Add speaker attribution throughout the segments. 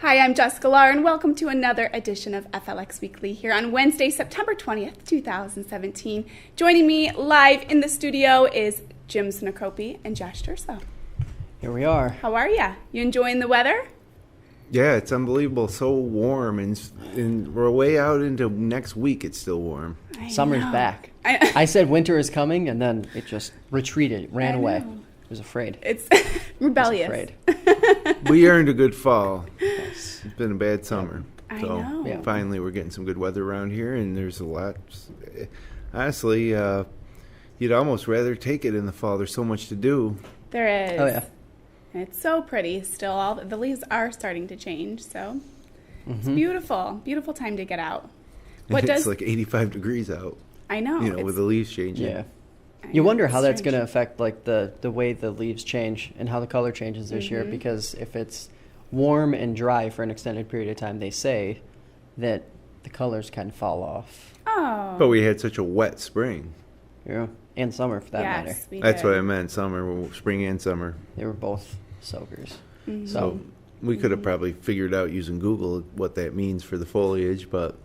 Speaker 1: Hi, I'm Jessica Lahr, and welcome to another edition of FLX Weekly here on Wednesday, September 20th, 2017. Joining me live in the studio is Jim Sinicropi and Josh Durso.
Speaker 2: Here we are.
Speaker 1: How are ya? You enjoying the weather?
Speaker 3: Yeah, it's unbelievable. So warm, and we're way out into next week. It's still warm.
Speaker 2: Summer's back. I said winter is coming, and then it just retreated, ran away. I was afraid.
Speaker 1: It's rebellious.
Speaker 2: I was afraid.
Speaker 3: We earned a good fall.
Speaker 2: Yes.
Speaker 3: It's been a bad summer.
Speaker 1: I
Speaker 3: So
Speaker 1: know.
Speaker 2: Yeah.
Speaker 3: finally we're getting some good weather around here, and there's a lot. Honestly, you'd almost rather take it in the fall. There's so much to do.
Speaker 1: There is.
Speaker 2: Oh, yeah.
Speaker 1: It's so pretty still. All the leaves are starting to change, so it's beautiful. Beautiful time to get out.
Speaker 3: It's like 85 degrees out,
Speaker 1: I know.
Speaker 3: with the leaves changing.
Speaker 2: Yeah.
Speaker 1: I
Speaker 2: You
Speaker 1: know,
Speaker 2: wonder
Speaker 1: it's
Speaker 2: how that's
Speaker 1: strange.
Speaker 2: going to affect like the way the leaves change and how the color changes this year, because if it's warm and dry for an extended period of time, they say that the colors kind of fall off.
Speaker 1: Oh.
Speaker 3: But we had such a wet spring.
Speaker 2: Yeah. And summer for that matter.
Speaker 1: Yes, we
Speaker 3: That's
Speaker 1: did.
Speaker 3: what I meant, spring and summer.
Speaker 2: They were both soakers.
Speaker 3: So we could have probably figured out using Google what that means for the foliage, but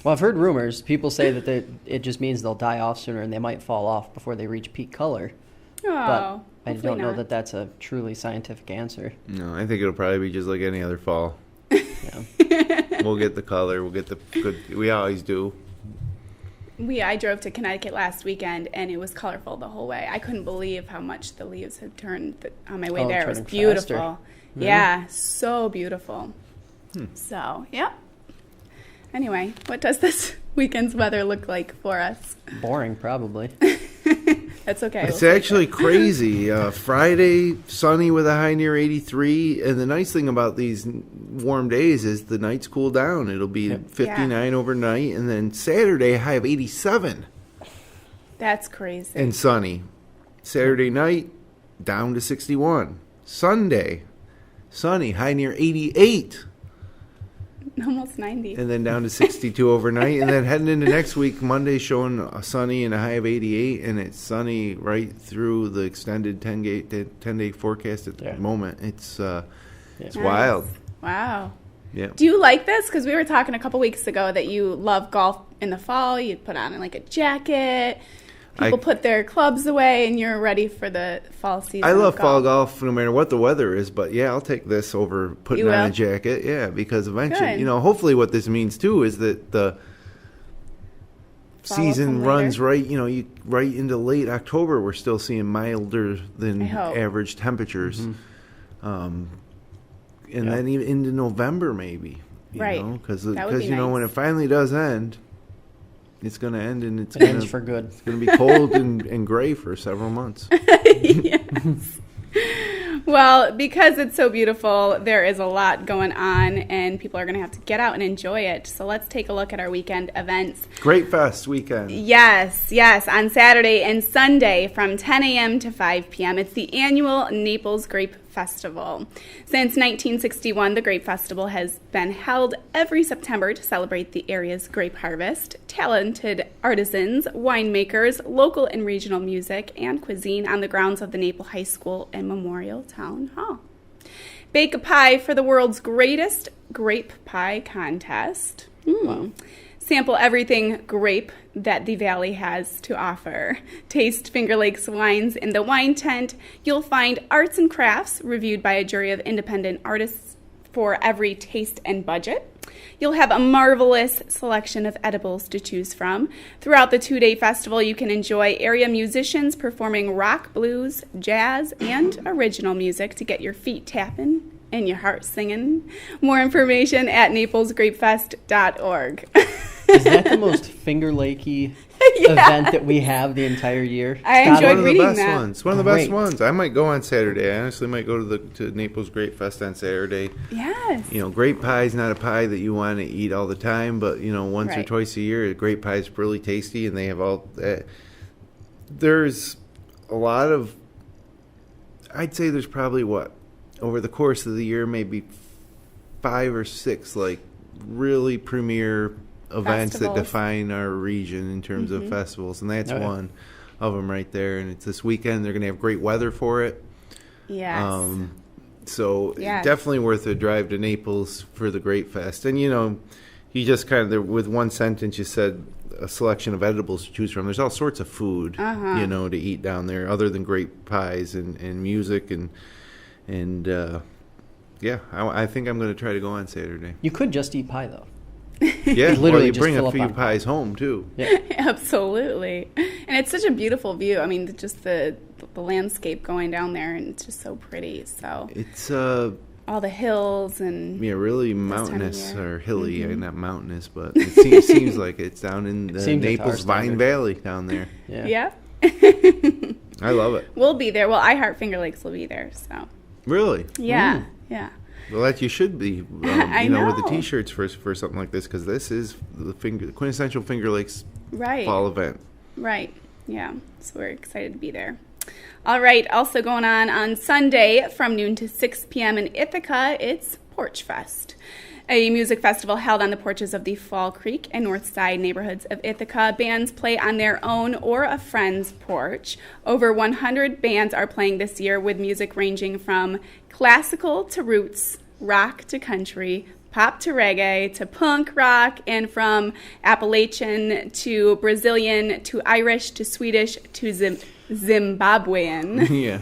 Speaker 2: Well, I've heard rumors. People say that it just means they'll die off sooner and they might fall off before they reach peak color.
Speaker 1: Oh,
Speaker 2: But I
Speaker 1: hopefully
Speaker 2: don't know
Speaker 1: not.
Speaker 2: that that's a truly scientific answer.
Speaker 3: no, I think it'll probably be just like any other fall.
Speaker 2: Yeah.
Speaker 3: We'll get the color. We'll get the good. We always do.
Speaker 1: I drove to Connecticut last weekend, and it was colorful the whole way. I couldn't believe how much the leaves had turned on my way there. It was
Speaker 2: turning
Speaker 1: beautiful.
Speaker 2: faster.
Speaker 1: Yeah, so beautiful. So, yeah. Anyway, what does this weekend's weather look like for us?
Speaker 2: Boring, probably.
Speaker 1: That's okay.
Speaker 3: It's
Speaker 1: we'll take
Speaker 3: actually crazy. Friday, sunny with a high near 83. And the nice thing about these warm days is the nights cool down. It'll be 59 overnight. And then Saturday, high of 87
Speaker 1: it. That's crazy.
Speaker 3: and sunny. Saturday night, down to 61. Sunday, sunny, high near 88.
Speaker 1: Almost 90.
Speaker 3: And then down to 62 overnight. And then heading into next week, Monday showing a sunny and a high of 88. And it's sunny right through the extended 10-day forecast at the moment. It's
Speaker 1: Nice.
Speaker 3: wild.
Speaker 1: Wow.
Speaker 3: Yeah.
Speaker 1: Do you like this? Because we were talking a couple weeks ago that you love golf in the fall. You put on like a jacket. People put their clubs away, and you're ready for the fall season.
Speaker 3: I love
Speaker 1: of
Speaker 3: fall golf no matter what the weather is, but yeah, I'll take this over putting
Speaker 1: You
Speaker 3: on
Speaker 1: will?
Speaker 3: a jacket. Yeah, because eventually,
Speaker 1: Good.
Speaker 3: hopefully what this means too is that the
Speaker 1: Follow
Speaker 3: season
Speaker 1: from
Speaker 3: runs
Speaker 1: later.
Speaker 3: right into late October. We're still seeing milder than
Speaker 1: I hope.
Speaker 3: average temperatures. And then even into November maybe.
Speaker 1: Right.
Speaker 3: Because
Speaker 1: That would be
Speaker 3: when
Speaker 1: nice.
Speaker 3: it finally does end, it's going to end and it's
Speaker 2: It
Speaker 3: going
Speaker 2: ends for good.
Speaker 3: to be cold and gray for several months.
Speaker 1: Yes. Well, because it's so beautiful, there is a lot going on, and people are going to have to get out and enjoy it. So let's take a look at our weekend events.
Speaker 3: Grape Fest weekend.
Speaker 1: Yes, on Saturday and Sunday from 10 a.m. to 5 p.m. It's the annual Naples Grape Festival. Since 1961, the Grape Festival has been held every September to celebrate the area's grape harvest, talented artisans, winemakers, local and regional music, and cuisine on the grounds of the Naples High School and Memorial Town Hall. Bake a pie for the world's greatest grape pie contest. Wow. Sample everything grape that the Valley has to offer. Taste Finger Lakes wines in the wine tent. You'll find arts and crafts reviewed by a jury of independent artists for every taste and budget. You'll have a marvelous selection of edibles to choose from. Throughout the 2-day festival, you can enjoy area musicians performing rock, blues, jazz, and original music to get your feet tapping and your heart singing. More information at naplesgrapefest.org.
Speaker 2: Is that the most Finger Lakey event that we have the entire year?
Speaker 1: I
Speaker 2: Stop
Speaker 1: enjoyed
Speaker 3: One of the
Speaker 1: reading
Speaker 3: best
Speaker 1: that.
Speaker 3: ones. One of the best
Speaker 2: Great.
Speaker 3: ones. I might go on Saturday. I honestly might go to Naples Grapefest on Saturday.
Speaker 1: Yes.
Speaker 3: Grape pie is not a pie that you want to eat all the time, but once or
Speaker 1: Right.
Speaker 3: twice a year, grape pie is really tasty, and they have all that. There's a lot of. I'd say there's probably over the course of the year, maybe 5 or 6 like really premier events that
Speaker 1: Festivals.
Speaker 3: define our region in terms of festivals, and that's
Speaker 2: Oh, yeah.
Speaker 3: one of them right there. And it's this weekend. They're going to have great weather for it.
Speaker 1: Yes.
Speaker 3: So
Speaker 1: Yes.
Speaker 3: definitely worth a drive to Naples for the Grape Fest. And, you know, you just kind of, with one sentence, you said a selection of edibles to choose from. There's all sorts of food, you know, to eat down there other than grape pies and music. And yeah, I think I'm going to try to go on Saturday.
Speaker 2: You could just eat pie, though.
Speaker 3: Yeah,
Speaker 2: literally
Speaker 3: well, you
Speaker 2: just
Speaker 3: bring
Speaker 2: fill
Speaker 3: a
Speaker 2: up
Speaker 3: few
Speaker 2: on pie.
Speaker 3: pies home, too.
Speaker 2: Yeah.
Speaker 1: Absolutely. And it's such a beautiful view. I mean, just the landscape going down there, and it's just so pretty. So
Speaker 3: It's
Speaker 1: all the hills and
Speaker 3: yeah, really
Speaker 1: time of
Speaker 3: mountainous
Speaker 1: year.
Speaker 3: or hilly, not mountainous, but it seems like it's down in the
Speaker 2: seems like
Speaker 3: Naples
Speaker 2: our
Speaker 3: Vine
Speaker 2: standard.
Speaker 3: Valley down there.
Speaker 2: Yeah.
Speaker 3: I love it.
Speaker 1: We'll be there. Well, I Heart Finger Lakes will be there. So
Speaker 3: Really?
Speaker 1: yeah, yeah.
Speaker 3: Well, that you should be,
Speaker 1: I
Speaker 3: you know, with the
Speaker 1: know.
Speaker 3: T-shirts for something like this, because this is the quintessential Finger Lakes
Speaker 1: Right.
Speaker 3: fall event.
Speaker 1: Right. Yeah. So we're excited to be there. All right. Also going on Sunday from noon to 6 p.m. in Ithaca, it's Porch Fest, a music festival held on the porches of the Fall Creek and North Side neighborhoods of Ithaca. Bands play on their own or a friend's porch. Over 100 bands are playing this year, with music ranging from classical to roots, rock to country, pop to reggae to punk rock, and from Appalachian to Brazilian to Irish to Swedish to Zimbabwean.
Speaker 3: Yeah.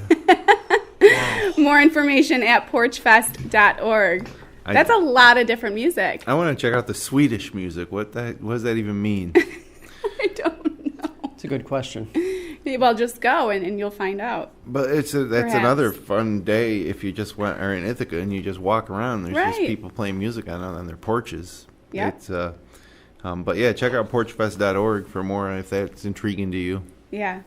Speaker 1: More information at porchfest.org. That's a lot of different music.
Speaker 3: I want to check out the Swedish music. What does that even mean?
Speaker 1: I don't know.
Speaker 2: It's a good question.
Speaker 1: Well, just go and you'll find out.
Speaker 3: But that's
Speaker 1: Perhaps.
Speaker 3: another fun day if you just are in Ithaca and you just walk around. There's just
Speaker 1: Right.
Speaker 3: people playing music on their porches.
Speaker 1: Yep.
Speaker 3: It's but yeah, check out porchfest.org for more if that's intriguing to you.
Speaker 1: Yeah.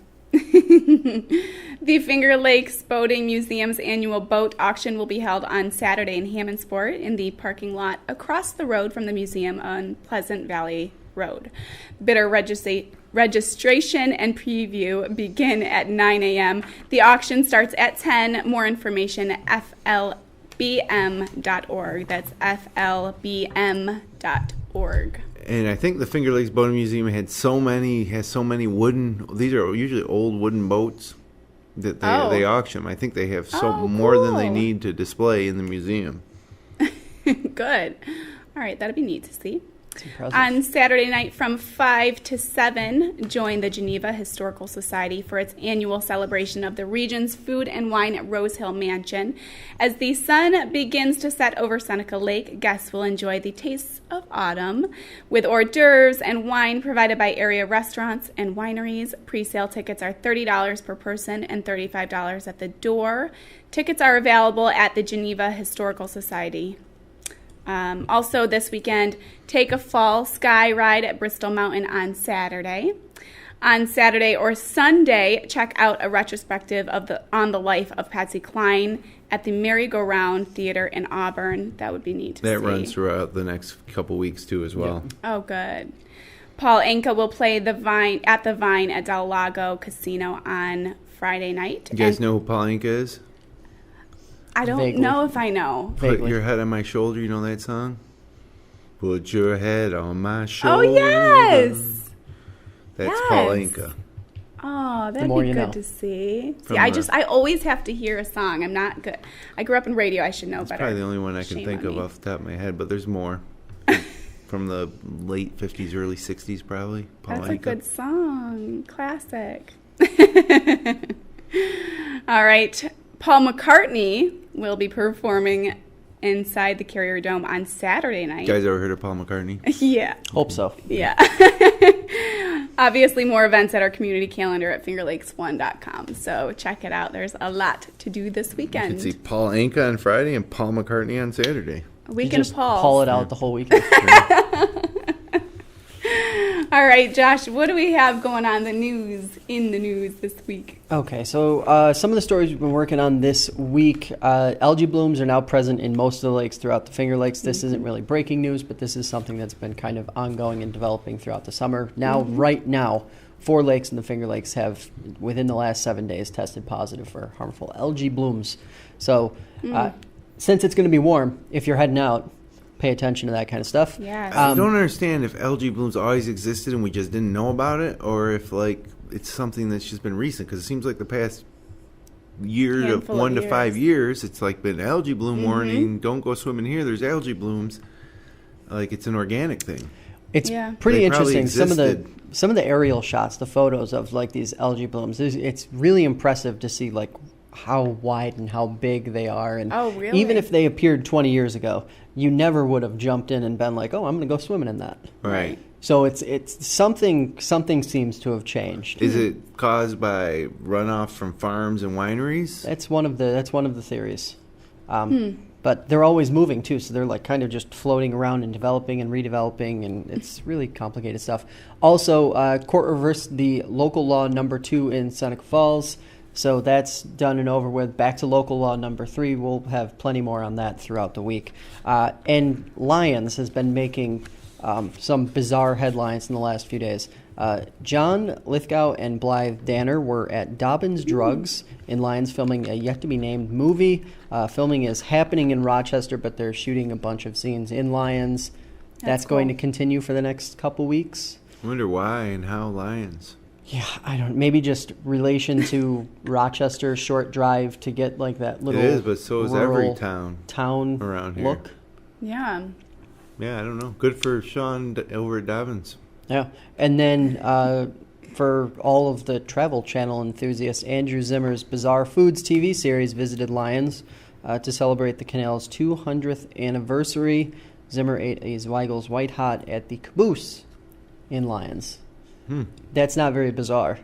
Speaker 1: The Finger Lakes Boating Museum's annual boat auction will be held on Saturday in Hammondsport in the parking lot across the road from the museum on Pleasant Valley Road. Bidder registration and preview begin at 9 a.m. The auction starts at 10. More information at flbm.org. That's flbm.org.
Speaker 3: And I think the Finger Lakes Boating Museum has so many wooden. These are usually old wooden boats that they auction. I think they have more than they
Speaker 1: cool.
Speaker 3: need to display in the museum.
Speaker 1: Good. All right, that'll be neat to see.
Speaker 2: It's impressive.
Speaker 1: On Saturday night from 5 to 7, join the Geneva Historical Society for its annual celebration of the region's food and wine at Rose Hill Mansion. As the sun begins to set over Seneca Lake, guests will enjoy the tastes of autumn with hors d'oeuvres and wine provided by area restaurants and wineries. Pre-sale tickets are $30 per person and $35 at the door. Tickets are available at the Geneva Historical Society. Also this weekend, take a fall sky ride at Bristol Mountain on Saturday. On Saturday or Sunday, check out a retrospective on the life of Patsy Cline at the Merry-Go-Round Theater in Auburn. That would be neat to see.
Speaker 3: That runs throughout the next couple weeks too, as well.
Speaker 1: Oh, good. Paul Anka will play the Vine at Del Lago Casino on Friday night.
Speaker 3: You guys know who Paul Anka is?
Speaker 1: I don't
Speaker 2: Vaguely.
Speaker 1: know if I know.
Speaker 3: Put
Speaker 2: Vaguely.
Speaker 3: your head on my shoulder. You know that song? Put your head on my shoulder.
Speaker 1: Oh, yes.
Speaker 3: That's Paul
Speaker 1: Yes.
Speaker 3: Anka.
Speaker 1: Oh, that'd
Speaker 2: more
Speaker 1: be
Speaker 2: you
Speaker 1: good
Speaker 2: know.
Speaker 1: to see.
Speaker 3: From
Speaker 1: I
Speaker 3: the-
Speaker 1: always have to hear a song. I'm not good. I grew up in radio. I should know better.
Speaker 3: Probably the only one I can
Speaker 1: Shame
Speaker 3: think
Speaker 1: on
Speaker 3: of
Speaker 1: me.
Speaker 3: off the top of my head, but there's more. From the late 50s, early 60s, probably. Paul
Speaker 1: That's
Speaker 3: Anka.
Speaker 1: a good song. Classic. All right. Paul McCartney will be performing inside the Carrier Dome on Saturday night.
Speaker 3: You guys ever heard of Paul McCartney?
Speaker 1: Yeah.
Speaker 2: Hope so.
Speaker 1: Yeah. Obviously, more events at our community calendar at fingerlakes1.com. So check it out. There's a lot to do this
Speaker 3: You
Speaker 1: weekend.
Speaker 3: can see Paul Anka on Friday and Paul McCartney on Saturday.
Speaker 1: A
Speaker 2: You
Speaker 1: weekend
Speaker 2: just
Speaker 1: of Paul.
Speaker 2: Paul it out the whole weekend.
Speaker 1: All right, Josh, what do we have going on in the news this week?
Speaker 2: Okay, so some of the stories we've been working on this week, algae blooms are now present in most of the lakes throughout the Finger Lakes. This isn't really breaking news, but this is something that's been kind of ongoing and developing throughout the summer. Now, right now, 4 lakes in the Finger Lakes have, within the last 7 days, tested positive for harmful algae blooms. So since it's going to be warm, if you're heading out, pay attention to that kind of stuff.
Speaker 1: Yes.
Speaker 3: I don't understand if algae blooms always existed and we just didn't know about it, or if like it's something that's just been recent. Because it seems like the past year
Speaker 1: Handful
Speaker 3: to
Speaker 1: of
Speaker 3: 1 to 5
Speaker 1: years.
Speaker 3: years, it's like been algae bloom warning. Don't go swimming here. There's algae blooms. Like it's an organic thing.
Speaker 2: It's
Speaker 1: Yeah.
Speaker 2: pretty
Speaker 3: They probably
Speaker 2: interesting.
Speaker 3: existed.
Speaker 2: Some of the aerial shots, the photos of like these algae blooms, it's really impressive to see like how wide and how big they are. And
Speaker 1: Oh, really?
Speaker 2: even if they appeared 20 years ago, you never would have jumped in and been like, "Oh, I'm going to go swimming in that."
Speaker 3: Right.
Speaker 2: So it's something seems to have changed.
Speaker 3: Is it caused by runoff from farms and wineries?
Speaker 2: That's one of the theories. But they're always moving too, so they're like kind of just floating around and developing and redeveloping, and it's really complicated stuff. Also, court reversed the local law number 2 in Seneca Falls, so that's done and over with. Back to local law number 3. We'll have plenty more on that throughout the week. And Lions has been making some bizarre headlines in the last few days. John Lithgow and Blythe Danner were at Dobbins Drugs in Lyons filming a yet-to-be-named movie. Filming is happening in Rochester, but they're shooting a bunch of scenes in Lyons. That's going to continue for the next couple weeks.
Speaker 3: I wonder why and how Lions.
Speaker 2: Yeah, I don't. Maybe just relation to Rochester, short drive to get like that little.
Speaker 3: It is, but so is every
Speaker 2: rural town
Speaker 3: around here.
Speaker 2: look.
Speaker 1: Yeah.
Speaker 3: Yeah, I don't know. Good for Sean over at Dobbins.
Speaker 2: Yeah, and then for all of the Travel Channel enthusiasts, Andrew Zimmer's Bizarre Foods TV series visited Lyons to celebrate the canal's 200th anniversary. Zimmer ate a Zweigel's White Hot at the Caboose in Lyons. That's not very bizarre.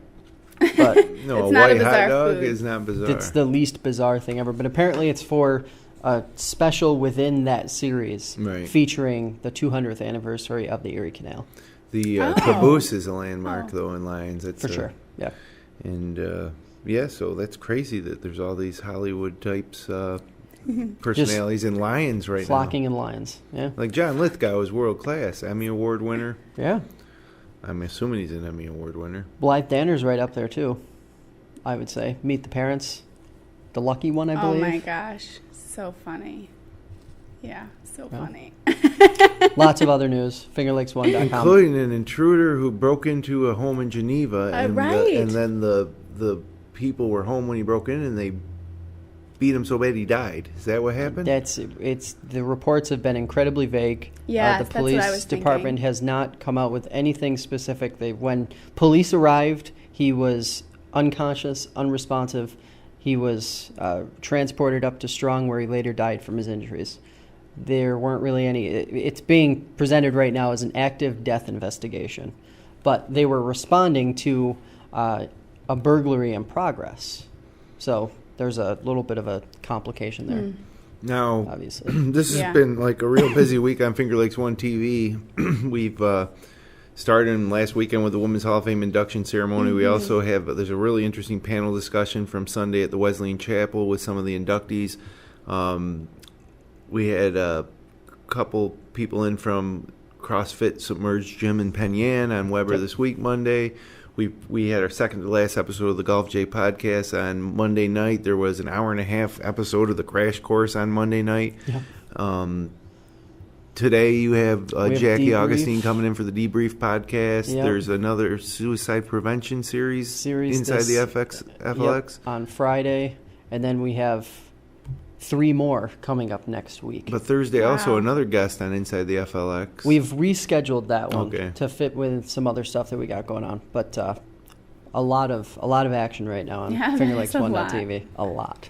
Speaker 2: But
Speaker 3: No,
Speaker 1: It's
Speaker 3: a
Speaker 1: not a
Speaker 3: white hot
Speaker 1: bizarre
Speaker 3: dog
Speaker 1: food.
Speaker 3: is not bizarre.
Speaker 2: it's the least bizarre thing ever. But apparently it's for a special within that series
Speaker 3: Right.
Speaker 2: featuring the 200th anniversary of the Erie Canal.
Speaker 3: The
Speaker 1: Oh.
Speaker 3: Caboose is a landmark, though, in Lyons. It's,
Speaker 2: For sure, yeah.
Speaker 3: And, yeah, so that's crazy that there's all these Hollywood types personalities in Lyons right
Speaker 2: Flocking in Lyons, yeah.
Speaker 3: now. Like John Lithgow is world class, Emmy Award winner.
Speaker 2: Yeah.
Speaker 3: I'm assuming he's an Emmy Award winner.
Speaker 2: Blythe Danner's right up there, too, I would say. Meet the Parents, the lucky one, I believe.
Speaker 1: Oh my gosh, so funny. Yeah, so funny.
Speaker 2: Lots of other news. FingerLakes1.com.
Speaker 3: Including an intruder who broke into a home in Geneva. And,
Speaker 1: right.
Speaker 3: and then the people were home when he broke in, and they beat him so bad he died. Is that what happened?
Speaker 2: The reports have been incredibly vague.
Speaker 1: Yes,
Speaker 2: the
Speaker 1: that's what I
Speaker 2: police
Speaker 1: was
Speaker 2: department
Speaker 1: thinking.
Speaker 2: has not come out with anything specific. When police arrived, he was unconscious, unresponsive. He was transported up to Strong, where he later died from his injuries. There weren't really any. It's being presented right now as an active death investigation, but they were responding to a burglary in progress. So there's a little bit of a complication there.
Speaker 3: Now,
Speaker 2: Obviously.
Speaker 3: this
Speaker 1: Yeah.
Speaker 3: has been like a real busy week on Finger Lakes One TV. We've started last weekend with the Women's Hall of Fame induction ceremony. We also there's a really interesting panel discussion from Sunday at the Wesleyan Chapel with some of the inductees. We had a couple people in from CrossFit Submerged Gym in Penn on Weber this week, Monday. We had our second to last episode of the Golf J podcast on Monday night. There was an hour and a half episode of the Crash Course on Monday night.
Speaker 2: Yeah.
Speaker 3: Today you have Jackie
Speaker 2: Debrief.
Speaker 3: Augustine coming in for the Debrief podcast.
Speaker 2: Yep.
Speaker 3: There's another suicide prevention series inside
Speaker 2: this-
Speaker 3: the FLX.
Speaker 2: Yep, on Friday, and then we have 3 more coming up next week.
Speaker 3: But Thursday also
Speaker 1: Wow.
Speaker 3: another guest on Inside the FLX.
Speaker 2: We've rescheduled that one
Speaker 3: Okay.
Speaker 2: to fit with some other stuff that we got going on, but a lot of action right now on
Speaker 1: Yeah,
Speaker 2: Finger
Speaker 1: that's
Speaker 2: Lakes
Speaker 1: a
Speaker 2: 1.tv. A lot.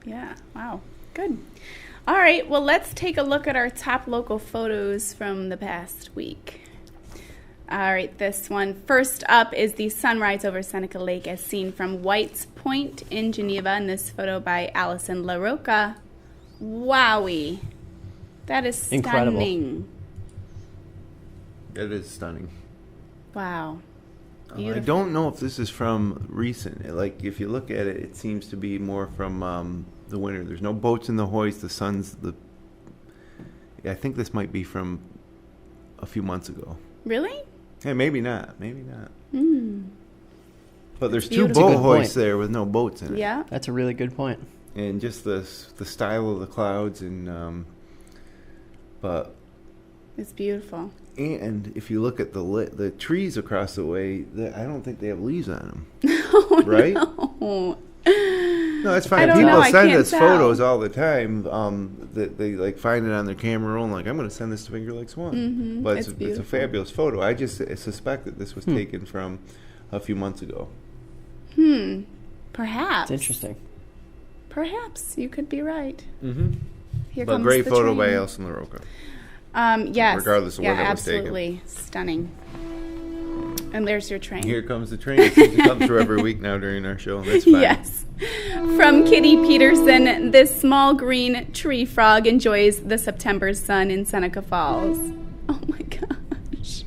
Speaker 1: Yeah, wow, good. All right, well, let's take a look at our top local photos from the past week. All right, this one. First up is the sunrise over Seneca Lake as seen from White's Point in Geneva, and this photo by Allison LaRocca. Wowie. That is stunning.
Speaker 2: Incredible.
Speaker 3: That is stunning.
Speaker 1: Wow.
Speaker 3: I
Speaker 1: Beautiful.
Speaker 3: don't know if this is from recent. Like, if you look at it, it seems to be more from the winter. There's no boats in the hoist. I think this might be from a few months ago.
Speaker 1: Really?
Speaker 3: Hey, maybe not. Maybe not.
Speaker 1: Hmm.
Speaker 3: But there's 2
Speaker 1: beautiful.
Speaker 3: boat
Speaker 2: That's a good
Speaker 3: hoists
Speaker 2: point.
Speaker 3: there with no boats in it.
Speaker 1: Yeah.
Speaker 2: That's a really good point.
Speaker 3: And just the style of the clouds and but
Speaker 1: It's beautiful.
Speaker 3: and if you look at the trees across the way, I don't think they have leaves on them.
Speaker 1: Oh,
Speaker 3: Right?
Speaker 1: no.
Speaker 3: No, it's fine.
Speaker 1: I don't
Speaker 3: People
Speaker 1: know, I
Speaker 3: send
Speaker 1: can't
Speaker 3: us
Speaker 1: tell.
Speaker 3: photos all the time that they like find it on their camera roll and like, I'm going to send this to Finger Lakes One.
Speaker 1: Mm-hmm.
Speaker 3: But
Speaker 1: It's
Speaker 3: it's a
Speaker 1: beautiful.
Speaker 3: fabulous photo. I just suspect that this was taken from a few months ago.
Speaker 1: Perhaps.
Speaker 2: It's interesting.
Speaker 1: Perhaps you could be right.
Speaker 3: Mm-hmm.
Speaker 1: Here
Speaker 3: But
Speaker 1: comes
Speaker 3: great
Speaker 1: the
Speaker 3: photo by
Speaker 1: train.
Speaker 3: Alison LaRocca.
Speaker 1: Yes.
Speaker 3: Regardless of
Speaker 1: yeah,
Speaker 3: when it was taken.
Speaker 1: absolutely stunning. And there's your train.
Speaker 3: Here comes the train. It seems to come through every week now during our show. That's fine.
Speaker 1: Yes. From Kitty Peterson, this small green tree frog enjoys the September sun in Seneca Falls. Oh my gosh.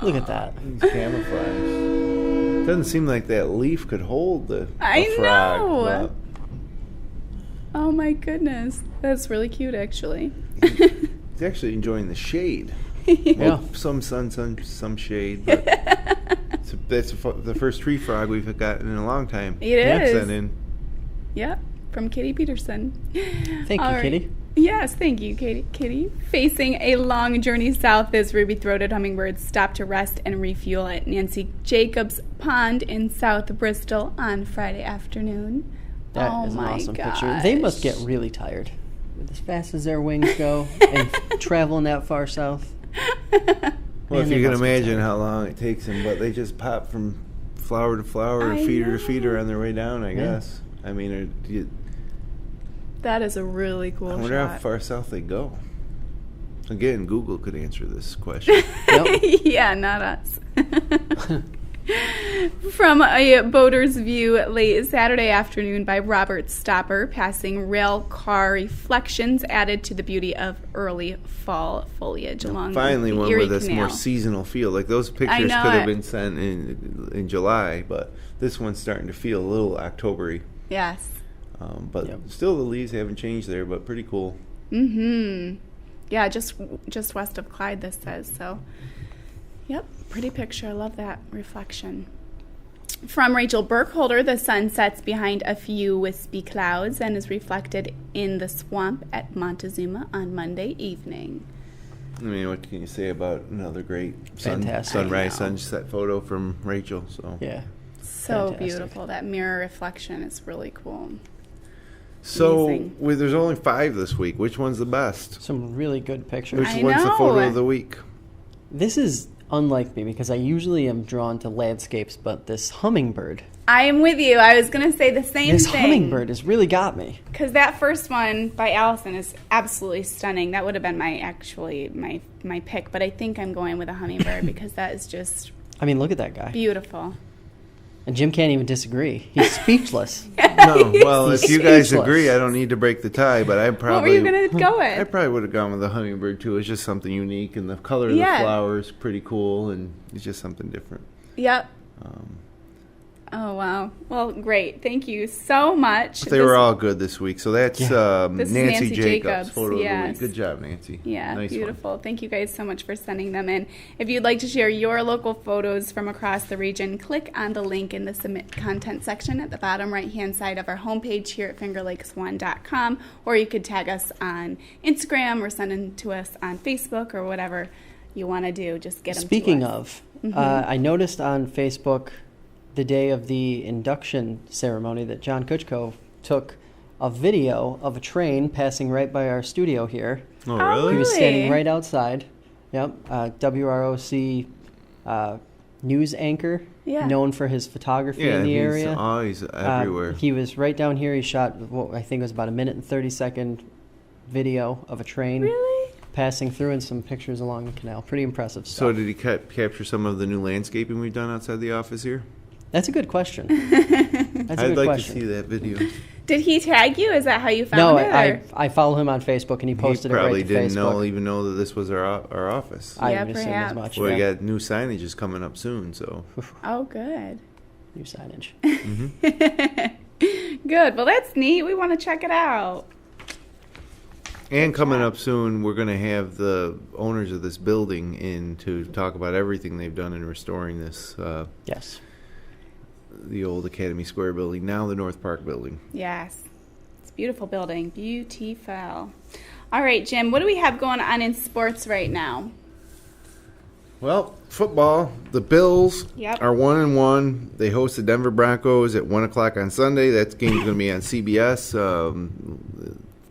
Speaker 2: Look at that.
Speaker 3: He's camouflaged. Doesn't seem like that leaf could hold a
Speaker 1: I
Speaker 3: frog.
Speaker 1: know.
Speaker 3: But
Speaker 1: Oh my goodness. That's really cute, actually.
Speaker 3: he's actually enjoying the shade.
Speaker 2: Yeah.
Speaker 3: Well, some sun, some shade. But that's the first tree frog we've gotten in a long time.
Speaker 1: It is.
Speaker 3: Sent in.
Speaker 1: Yep, from Kitty Peterson.
Speaker 2: Thank
Speaker 1: All
Speaker 2: you,
Speaker 1: right.
Speaker 2: Kitty.
Speaker 1: Yes, thank you, Kitty. Facing a long journey south, this ruby-throated hummingbird stopped to rest and refuel at Nancy Jacobs Pond in South Bristol on Friday afternoon.
Speaker 2: That is an
Speaker 1: my
Speaker 2: awesome
Speaker 1: gosh.
Speaker 2: picture. They must get really tired with as fast as their wings go and traveling that far south.
Speaker 3: Well,
Speaker 2: Man,
Speaker 3: if
Speaker 2: they
Speaker 3: you can
Speaker 2: must be
Speaker 3: imagine
Speaker 2: tired.
Speaker 3: how long it takes them, but they just pop from flower to flower and
Speaker 1: I
Speaker 3: feeder to
Speaker 1: know.
Speaker 3: feeder on their way down, I
Speaker 2: Yeah.
Speaker 3: guess. I mean,
Speaker 1: That is a really cool
Speaker 3: I wonder how
Speaker 1: shot.
Speaker 3: far south they go. Again, Google could answer this question.
Speaker 2: Yep.
Speaker 1: Yeah, not us. From a boater's view late Saturday afternoon by Robert Stopper, passing rail car reflections added to the beauty of early fall foliage along
Speaker 3: Finally,
Speaker 1: the
Speaker 3: one
Speaker 1: Erie
Speaker 3: with this
Speaker 1: Canal.
Speaker 3: more seasonal feel. Like those pictures
Speaker 1: know
Speaker 3: could have
Speaker 1: it.
Speaker 3: been sent in July, but this one's starting to feel a little October-y.
Speaker 1: Yes.
Speaker 3: But
Speaker 2: Yep.
Speaker 3: still, the leaves haven't changed there, but pretty cool.
Speaker 1: Mm-hmm. Yeah, just west of Clyde, this says. So, yep, pretty picture. I love that reflection. From Rachel Burkholder, the sun sets behind a few wispy clouds and is reflected in the swamp at Montezuma on Monday evening.
Speaker 3: I mean, what can you say about another great
Speaker 2: Fantastic.
Speaker 3: sunrise,
Speaker 1: I know.
Speaker 3: sunset photo from Rachel? So,
Speaker 2: Yeah.
Speaker 1: So
Speaker 2: Fantastic.
Speaker 1: beautiful. That mirror reflection is really cool.
Speaker 3: so
Speaker 1: Amazing.
Speaker 3: there's only 5 this week. Which one's the best?
Speaker 2: Some really good pictures.
Speaker 3: Which
Speaker 1: I
Speaker 3: one's the
Speaker 1: know.
Speaker 3: photo of the week?
Speaker 2: This is unlike me because I usually am drawn to landscapes, but this hummingbird,
Speaker 1: I am with you. I was going to say the same
Speaker 2: this
Speaker 1: thing.
Speaker 2: hummingbird has really got me.
Speaker 1: Because that first one by Allison is absolutely stunning. That would have been my pick, but I think I'm going with a hummingbird because that is just
Speaker 2: I mean, look at that guy.
Speaker 1: beautiful.
Speaker 2: And Jim can't even disagree. He's speechless.
Speaker 3: No, well, if
Speaker 2: He's
Speaker 3: you guys
Speaker 2: speechless.
Speaker 3: agree, I don't need to break the tie, but I probably
Speaker 1: What were you going to go
Speaker 3: I
Speaker 1: with?
Speaker 3: probably would have gone with the hummingbird too. It's just something unique, and the color of
Speaker 1: Yeah.
Speaker 3: the flower is pretty cool, and it's just something different.
Speaker 1: Yep. Oh, wow. Well, great. Thank you so much.
Speaker 3: They were all good this week, so that's
Speaker 1: This is
Speaker 3: Nancy
Speaker 1: Nancy
Speaker 3: Jacobs'
Speaker 1: Jacobs,
Speaker 3: photo of the
Speaker 1: yes.
Speaker 3: week. Good job, Nancy.
Speaker 1: Yeah,
Speaker 3: Nice one.
Speaker 1: beautiful. Thank you guys so much for sending them in. If you'd like to share your local photos from across the region, click on the link in the Submit Content section at the bottom right-hand side of our homepage here at fingerlakes1.com, or you could tag us on Instagram or send them to us on Facebook or whatever you want to do. Just get them
Speaker 2: Speaking
Speaker 1: to us.
Speaker 2: of, I noticed on Facebook the day of the induction ceremony that John Kutchko took a video of a train passing right by our studio here.
Speaker 3: Oh,
Speaker 1: Oh,
Speaker 3: really?
Speaker 2: He was
Speaker 1: Really?
Speaker 2: standing right outside. Yep. WROC news anchor,
Speaker 1: Yeah.
Speaker 2: known for his photography
Speaker 3: Yeah,
Speaker 2: in the
Speaker 3: he's
Speaker 2: area.
Speaker 3: always everywhere.
Speaker 2: He was right down here. He shot what I think was about a minute and 30-second video of a train
Speaker 1: Really?
Speaker 2: passing through and some pictures along the canal. Pretty impressive stuff.
Speaker 3: So did he capture some of the new landscaping we've done outside the office here?
Speaker 2: That's a good question. That's a
Speaker 3: I'd
Speaker 2: good
Speaker 3: like
Speaker 2: question.
Speaker 3: to see that video.
Speaker 1: Did he tag you? Is that how you found
Speaker 2: No,
Speaker 1: it? or-
Speaker 2: I follow him on Facebook, and he posted
Speaker 3: He probably
Speaker 2: it right to
Speaker 3: didn't
Speaker 2: Facebook.
Speaker 3: even know that this was our office.
Speaker 2: I
Speaker 1: Yeah,
Speaker 2: would assume
Speaker 1: perhaps.
Speaker 2: as much.
Speaker 3: Well, we
Speaker 2: yeah.
Speaker 3: got new signages coming up soon, so
Speaker 1: Oh, good.
Speaker 2: New signage.
Speaker 1: Good. Well, that's neat. We want to check it out.
Speaker 3: and coming up soon, we're going to have the owners of this building in to talk about everything they've done in restoring this,
Speaker 2: Yes.
Speaker 3: the old Academy Square building, now the North Park building.
Speaker 1: Yes. It's a beautiful building. Beautiful. All right, Jim, what do we have going on in sports right now?
Speaker 3: Well, football. The Bills
Speaker 1: Yep.
Speaker 3: are 1-1. They host the Denver Broncos at 1:00 on Sunday. That game's going to be on CBS.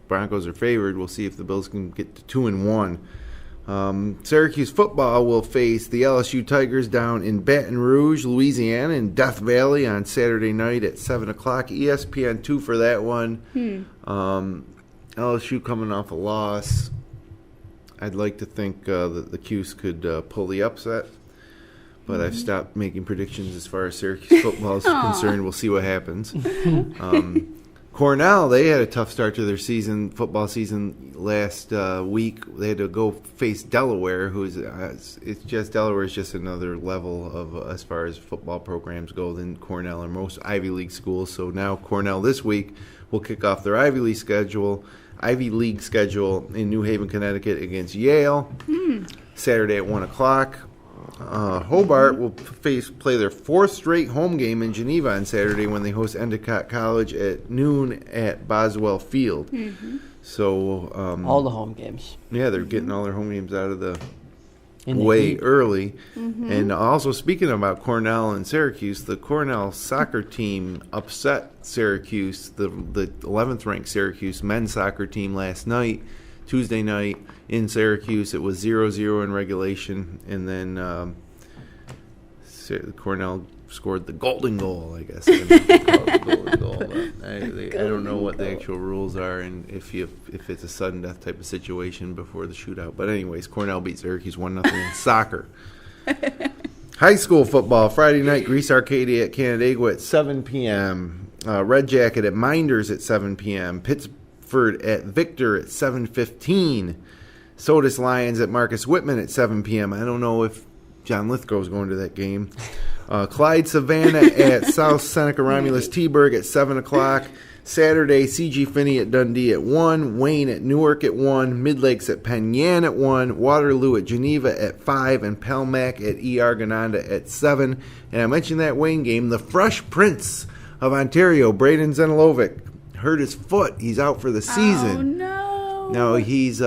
Speaker 3: Broncos are favored. We'll see if the Bills can get to 2-1. Syracuse football will face the LSU Tigers down in Baton Rouge, Louisiana, in Death Valley on Saturday night at 7:00. ESPN2 for that one. LSU coming off a loss. I'd like to think that the Cuse could pull the upset, but I've stopped making predictions as far as Syracuse football is concerned. We'll see what happens. Cornell, they had a tough start to their football season last week. They had to go face Delaware, Delaware is just another level of as far as football programs go than Cornell or most Ivy League schools. So now Cornell this week will kick off their Ivy League schedule in New Haven, Connecticut against Yale. Saturday at 1:00. Hobart will play their fourth straight home game in Geneva on Saturday when they host Endicott College at noon at Boswell Field. So
Speaker 2: all the home games.
Speaker 3: Yeah, they're getting all their home games out of the way early. And also, speaking about Cornell and Syracuse, the Cornell soccer team upset Syracuse, the 11th ranked Syracuse men's soccer team last night, Tuesday night in Syracuse. It was 0-0 in regulation, and then Cornell scored the golden goal, I guess. I don't know what the actual rules are, and if it's a sudden death type of situation before the shootout. But anyways, Cornell beat Syracuse 1-0 in soccer. High school football, Friday night, Greece Arcadia at Canandaigua at 7 p.m. Red Jacket at Minders at 7 p.m. Pittsford at Victor at 7:15. Sodus Lions at Marcus Whitman at 7 p.m. I don't know if John Lithgow's going to that game. Clyde Savannah at South Seneca Romulus Teaburg at 7 o'clock. Saturday, CG Finney at Dundee at 1. Wayne at Newark at 1. Midlakes at Penn Yan at 1. Waterloo at Geneva at 5. And Pelmac at ER Gananda at 7. And I mentioned that Wayne game. The Fresh Prince of Ontario, Braden Zenilovic, hurt his foot. He's out for the season.
Speaker 1: Oh, no.
Speaker 3: Now, he's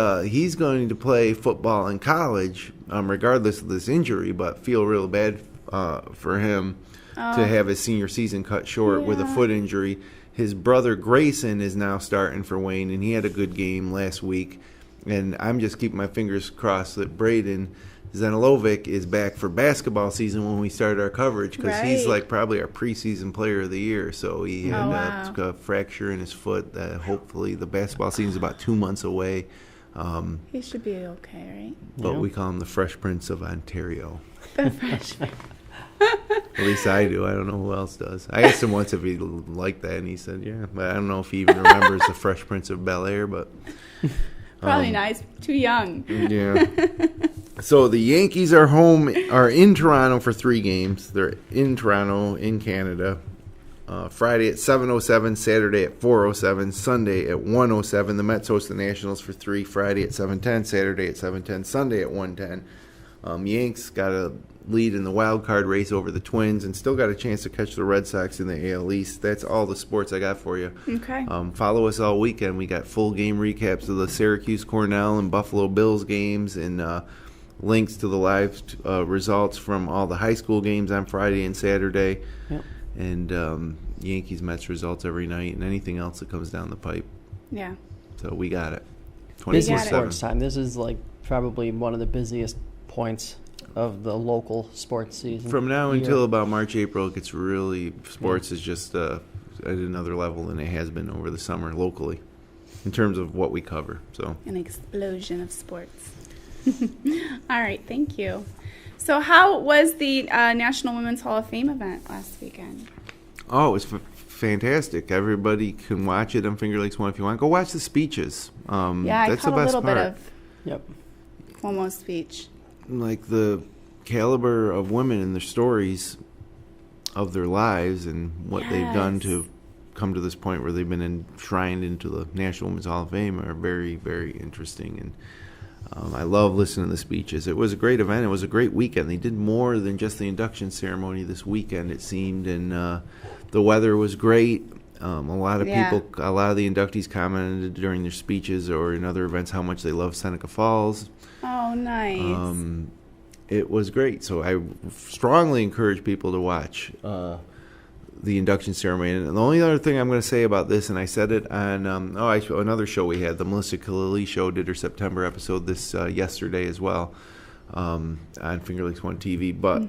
Speaker 3: going to play football in college, regardless of this injury, but feel real bad for him to have his senior season cut short with a foot injury. His brother Grayson is now starting for Wayne, and he had a good game last week. And I'm just keeping my fingers crossed that Braden Zenilovic is back for basketball season when we start our coverage, because he's like probably our preseason player of the year. So he had a fracture in his foot. Hopefully the basketball season is about 2 months away.
Speaker 1: He should be okay, right?
Speaker 3: But we call him the Fresh Prince of Ontario.
Speaker 1: The Fresh Prince.
Speaker 3: At least I do. I don't know who else does. I asked him once if he liked that, and he said, yeah. But I don't know if he even remembers the Fresh Prince of Bel-Air, but...
Speaker 1: Probably not. He's too young.
Speaker 3: Yeah. So the Yankees are in Toronto for 3 games. They're in Toronto, in Canada. Friday at 7:07, Saturday at 4:07, Sunday at 1:07. The Mets host the Nationals for 3, Friday at 7:10, Saturday at 7:10, Sunday at 1:10. Yanks got a lead in the wild card race over the Twins and still got a chance to catch the Red Sox in the AL East. That's all the sports I got for you.
Speaker 1: Okay.
Speaker 3: Follow us all weekend. We got full game recaps of the Syracuse, Cornell, and Buffalo Bills games, and links to the live results from all the high school games on Friday and Saturday.
Speaker 2: Yep.
Speaker 3: And Yankees Mets results every night, and anything else that comes down the pipe.
Speaker 1: Yeah.
Speaker 3: So we got it.
Speaker 2: This is sports time. This is like probably one of the busiest points of the local sports season.
Speaker 3: From now until about March, April, it gets really, sports is just at another level than it has been over the summer locally in terms of what we cover. So
Speaker 1: an explosion of sports. All right, thank you. So how was the National Women's Hall of Fame event last weekend? Oh,
Speaker 3: it was fantastic. Everybody can watch it on Finger Lakes One if you want. Go watch the speeches. That's the best part.
Speaker 1: Bit of Cuomo's speech.
Speaker 3: Like the caliber of women and their stories of their lives and what they've done to come to this point where they've been enshrined into the National Women's Hall of Fame are very, very interesting. And I love listening to the speeches. It was a great event. It was a great weekend. They did more than just the induction ceremony this weekend, it seemed. And the weather was great. A lot of people, a lot of the inductees commented during their speeches or in other events how much they love Seneca Falls.
Speaker 1: Oh, nice.
Speaker 3: it was great. So I strongly encourage people to watch the induction ceremony. And the only other thing I'm going to say about this, and I said it on another show we had, the Melissa Khalili show did her September episode this yesterday as well on Finger Lakes One TV. But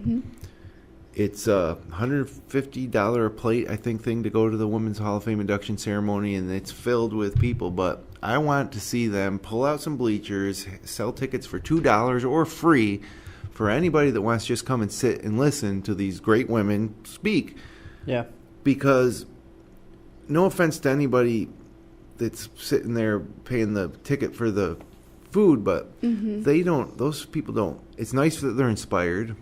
Speaker 3: it's a $150 a plate, I think, thing to go to the Women's Hall of Fame induction ceremony, and it's filled with people. But I want to see them pull out some bleachers, sell tickets for $2 or free for anybody that wants to just come and sit and listen to these great women speak.
Speaker 2: Yeah.
Speaker 3: Because, no offense to anybody that's sitting there paying the ticket for the food, but those people don't. It's nice that they're inspired,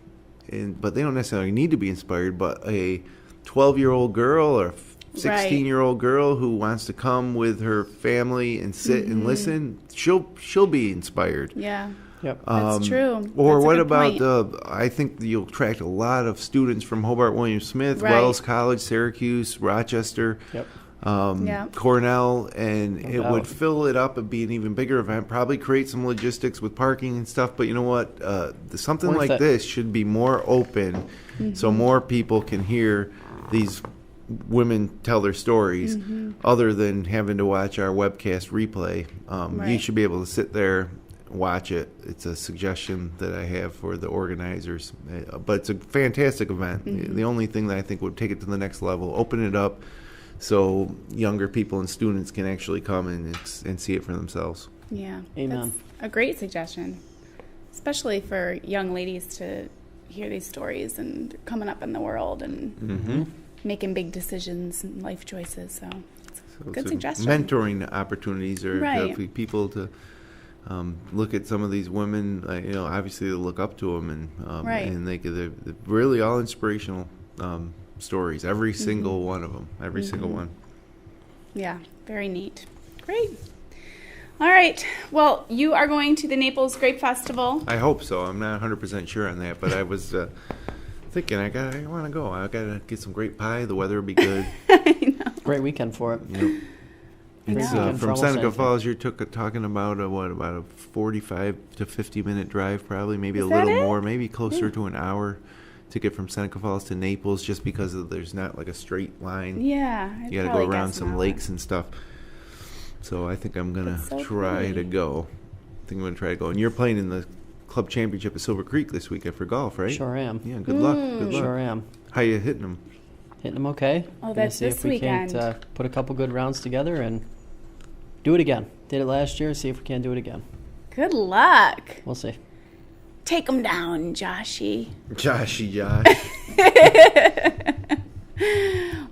Speaker 3: but they don't necessarily need to be inspired. But a 12-year-old girl or 16-year-old girl who wants to come with her family and sit and listen, she'll be inspired.
Speaker 1: Yeah.
Speaker 2: Yep.
Speaker 1: That's true.
Speaker 3: Or
Speaker 1: That's a
Speaker 3: what
Speaker 1: good
Speaker 3: about
Speaker 1: point.
Speaker 3: I think you'll attract a lot of students from Hobart William Smith,
Speaker 1: Right.
Speaker 3: Wells College, Syracuse, Rochester, Cornell, and it would fill it up and be an even bigger event, probably create some logistics with parking and stuff. But you know what? Something like this should be more open so more people can hear these women tell their stories other than having to watch our webcast replay. You should be able to sit there, watch it. It's a suggestion that I have for the organizers, but it's a fantastic event. The only thing that I think would take it to the next level, open it up so younger people and students can actually come and see it for themselves.
Speaker 1: Yeah.
Speaker 2: Amen.
Speaker 1: That's a great suggestion, especially for young ladies to hear these stories and coming up in the world and making big decisions and life choices. So it's a good suggestion.
Speaker 3: Mentoring opportunities or for people to look at some of these women, obviously they look up to them, and they're really all inspirational stories. Every single one of them. Every single one.
Speaker 1: Yeah, very neat. Great. All right. Well, you are going to the Naples Grape Festival.
Speaker 3: I hope so. I'm not 100% sure on that, but I was thinking I want to go. I got to get some grape pie. The weather will be good.
Speaker 1: I know.
Speaker 2: Great weekend for it.
Speaker 3: Yep. It's
Speaker 2: Weekend for
Speaker 3: from
Speaker 2: almost
Speaker 3: Seneca
Speaker 2: anything.
Speaker 3: Falls. You're talking about about a 45 to 50-minute drive, probably, maybe
Speaker 1: Is
Speaker 3: a
Speaker 1: that
Speaker 3: little
Speaker 1: it?
Speaker 3: more, maybe closer to an hour to get from Seneca Falls to Naples, just because there's not like a straight line.
Speaker 1: Yeah. I'd
Speaker 3: You got to
Speaker 1: probably
Speaker 3: go around
Speaker 1: guess
Speaker 3: some
Speaker 1: not.
Speaker 3: lakes and stuff. So I think I'm gonna
Speaker 1: That's so
Speaker 3: try
Speaker 1: pretty.
Speaker 3: to go. I think I'm gonna try to go. And you're playing in the club championship at Silver Creek this weekend for golf, right?
Speaker 2: Sure am.
Speaker 3: Yeah. Good luck. Good luck.
Speaker 2: Sure am.
Speaker 3: How you hitting them?
Speaker 2: Hitting them okay.
Speaker 1: Oh,
Speaker 2: Gonna
Speaker 1: that's
Speaker 2: see
Speaker 1: this
Speaker 2: if we
Speaker 1: weekend.
Speaker 2: can't put a couple good rounds together and do it again. Did it last year. See if we can do it again.
Speaker 1: Good luck.
Speaker 2: We'll see.
Speaker 1: Take them down, Joshy.
Speaker 3: Joshy Josh.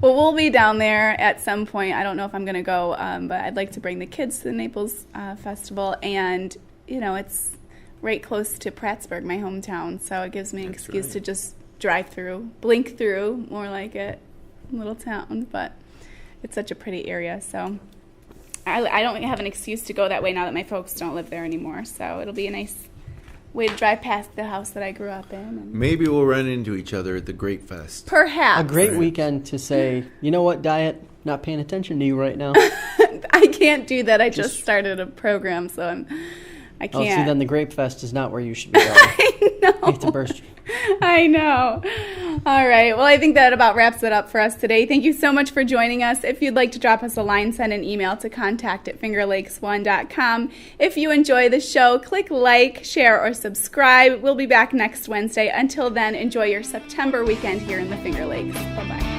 Speaker 1: Well, we'll be down there at some point. I don't know if I'm going to go, but I'd like to bring the kids to the Naples Festival. And, it's right close to Prattsburg, my hometown. So it gives me an excuse to just drive through, blink through, more like it. Little town, but it's such a pretty area. So I don't have an excuse to go that way now that my folks don't live there anymore. So it'll be a nice way to drive past the house that I grew up in. And
Speaker 3: Maybe we'll run into each other at the Grape Fest.
Speaker 1: perhaps.
Speaker 2: A great weekend to say, you know what, Diet, not paying attention to you right now.
Speaker 1: I can't do that. I just started a program, so I
Speaker 2: Oh, see,
Speaker 1: can't.
Speaker 2: then the Grape Fest is not where you should be going.
Speaker 1: I know.
Speaker 2: I hate to burst.
Speaker 1: I know. All right. Well, I think that about wraps it up for us today. Thank you so much for joining us. If you'd like to drop us a line, send an email to contact@fingerlakes1.com. If you enjoy the show, click like, share, or subscribe. We'll be back next Wednesday. Until then, enjoy your September weekend here in the Finger Lakes. Bye-bye.